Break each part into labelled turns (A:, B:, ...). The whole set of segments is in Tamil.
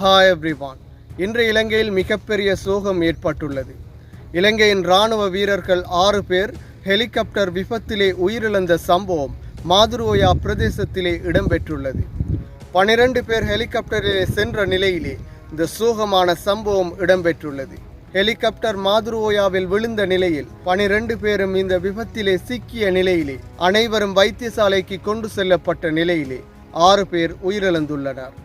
A: Hi everyone. இன்று இலங்கையில் மிகப்பெரிய சோகம் ஏற்பட்டுள்ளது. இலங்கையின் இராணுவ வீரர்கள் 6 பேர் ஹெலிகாப்டர் விபத்திலே உயிரிழந்த சம்பவம் மாதுருவோயா பிரதேசத்திலே இடம்பெற்றுள்ளது. 12 பேர் ஹெலிகாப்டரிலே சென்ற நிலையிலே இந்த சோகமான சம்பவம் இடம்பெற்றுள்ளது. ஹெலிகாப்டர் மாதுருவோயாவில் விழுந்த நிலையில் 12 பேரும் இந்த விபத்திலே சிக்கிய நிலையிலே அனைவரும் வைத்தியசாலைக்கு கொண்டு செல்லப்பட்ட நிலையிலே 6 பேர் உயிரிழந்துள்ளனர்.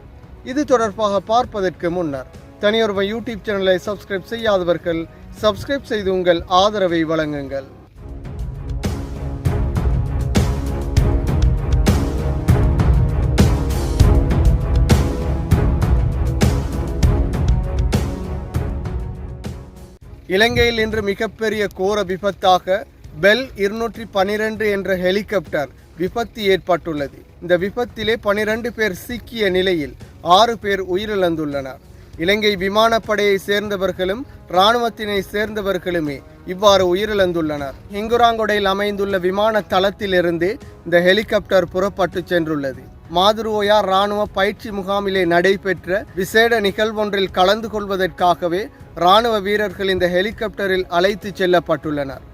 A: இது தொடர்பாக பார்ப்பதற்கு முன்னர் தனியொரு யூடியூப் சேனலை சப்ஸ்கிரைப் செய்யாதவர்கள் சப்ஸ்கிரைப் செய்து உங்கள் ஆதரவை வழங்குங்கள். இலங்கையில் இன்று மிகப்பெரிய கோர விபத்தாக பெல் 212 என்ற ஹெலிகாப்டர் விபத்து ஏற்பட்டுள்ளது. இந்த விபத்திலே 12 பேர் சிக்கிய நிலையில் 6 பேர் உயிரிழந்துள்ளனர். இலங்கை விமானப்படையை சேர்ந்தவர்களும் இராணுவத்தினை சேர்ந்தவர்களுமே இவ்வாறு உயிரிழந்துள்ளனர். ஹிங்குராங்கொடையில் அமைந்துள்ள விமான தளத்திலிருந்து இந்த ஹெலிகாப்டர் புறப்பட்டு சென்றுள்ளது. மாதுருவோயா இராணுவ பயிற்சி முகாமிலே நடைபெற்ற விசேட நிகழ்வொன்றில் கலந்து கொள்வதற்காகவே இராணுவ வீரர்கள் இந்த ஹெலிகாப்டரில் அழைத்து செல்லப்பட்டுள்ளனர்.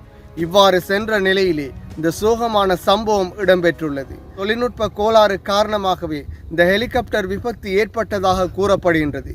A: இவ்வாறு சென்ற நிலையிலே இந்த சோகமான சம்பவம் இடம்பெற்றுள்ளது. தொழில்நுட்ப கோளாறு காரணமாகவே இந்த ஹெலிகாப்டர் விபத்து ஏற்பட்டதாக கூறப்படுகின்றது.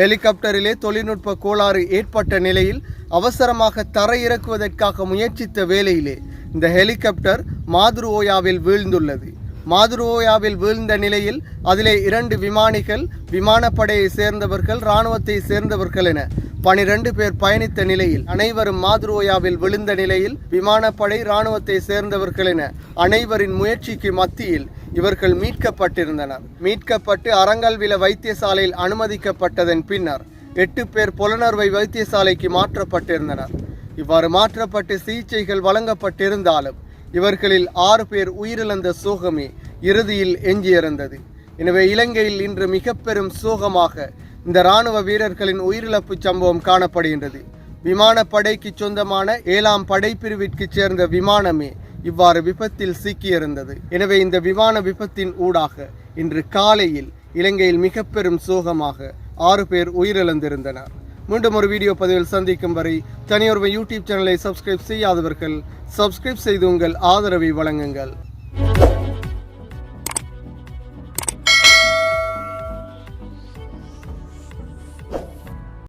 A: ஹெலிகாப்டரிலே தொழில்நுட்ப கோளாறு ஏற்பட்ட நிலையில் அவசரமாக தரையிறக்குவதற்காக முயற்சித்த வேளையிலே இந்த ஹெலிகாப்டர் மாதுருவோயாவில் வீழ்ந்துள்ளது. மாதுருவோயாவில் வீழ்ந்த நிலையில் அதிலே 2 விமானிகள், விமானப்படையை சேர்ந்தவர்கள், இராணுவத்தை சேர்ந்தவர்கள் என 12 பேர் பயணித்த நிலையில் அனைவரும் மாதுருவோயாவில் விழுந்த நிலையில் விமானப்படை, இராணுவத்தை சேர்ந்தவர்கள் என அனைவரின் முயற்சிக்கு மத்தியில் இவர்கள் மீட்கப்பட்டிருந்தனர். மீட்கப்பட்டு அரங்கல்வில வைத்தியசாலையில் அனுமதிக்கப்பட்டதன் பின்னர் 8 பேர் புலனறுவை வைத்தியசாலைக்கு மாற்றப்பட்டிருந்தனர். இவ்வாறு மாற்றப்பட்டு சிகிச்சைகள் வழங்கப்பட்டிருந்தாலும் இவர்களில் 6 பேர் உயிரிழந்த சோகமே இறுதியில் எஞ்சியிருந்தது. எனவே இலங்கையில் இன்று மிக பெரும் சோகமாக இந்த இராணுவ வீரர்களின் உயிரிழப்பு சம்பவம் காணப்படுகின்றது. விமானப்படைக்கு சொந்தமான 7ஆம் படைப்பிரிவிற்கு சேர்ந்த விமானமே இவ்வாறு விபத்தில் சிக்கியிருந்தது. எனவே இந்த விமான விபத்தின் ஊடாக இன்று காலையில் இலங்கையில் மிக பெரும் சோகமாக 6 பேர் உயிரிழந்திருந்தனர். மீண்டும் ஒரு வீடியோ பதிவில் சந்திக்கும் வரை தனியொரு யூடியூப் சேனலை சப்ஸ்கிரைப் செய்யாதவர்கள் சப்ஸ்கிரைப் செய்து உங்கள் ஆதரவை வழங்குங்கள்.